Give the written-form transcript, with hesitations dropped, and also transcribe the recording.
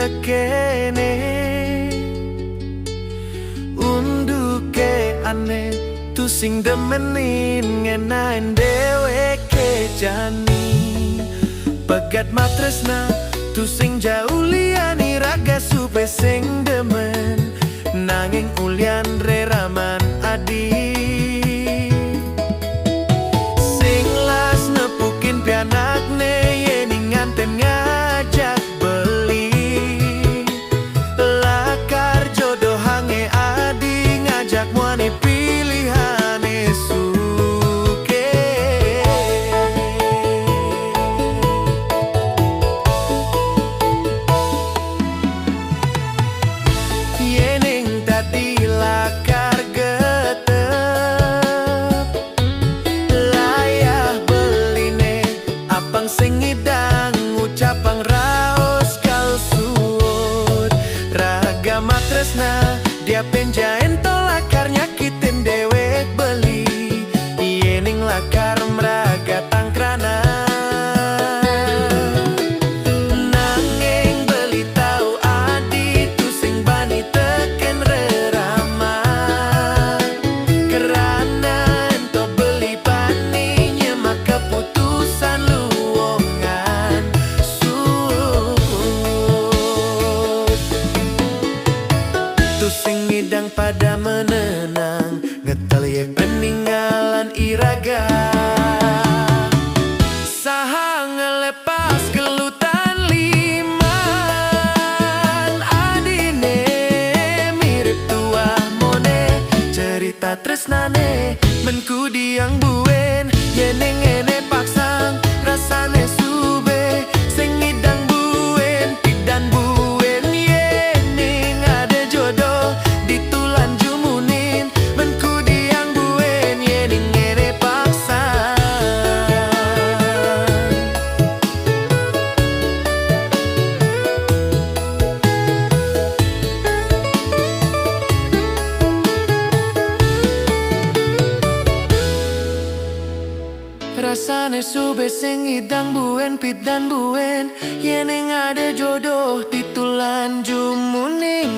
tekene unduke ane tu sing demenin ngenain dheweke jani pegat matresna tu sing jauh liyani raga supe sing demen nanging ulyan reraman adi sing las nepukin pianakne yeni nganten ngajak beli lakar jodoh hange adi ngajak muane pilihane suke yening tadi lakar getep layah beline apang sing ngidang ucapang raos kal suut raga matresna dia penjaen tolakar nyakitin dewek beli yening lakar meraga tangkrana nanging beli tau adi tu sing bani teken rerama kerana ento beli bani nyemak keputusan luongan suut tu sing ngidang pada menenang ngeteli peninggalan iraga saha ngelepas gelutan liman adine mirip tua mone cerita tresnane menku diang buen yeneng ene paksang rasane sube sing ngidang buen pidan buen yening ada jodoh ditulan jumunin menku diang buen yening ene paksang rasane sube sing idang buen pidan buen yening ada jodoh titulan jumuning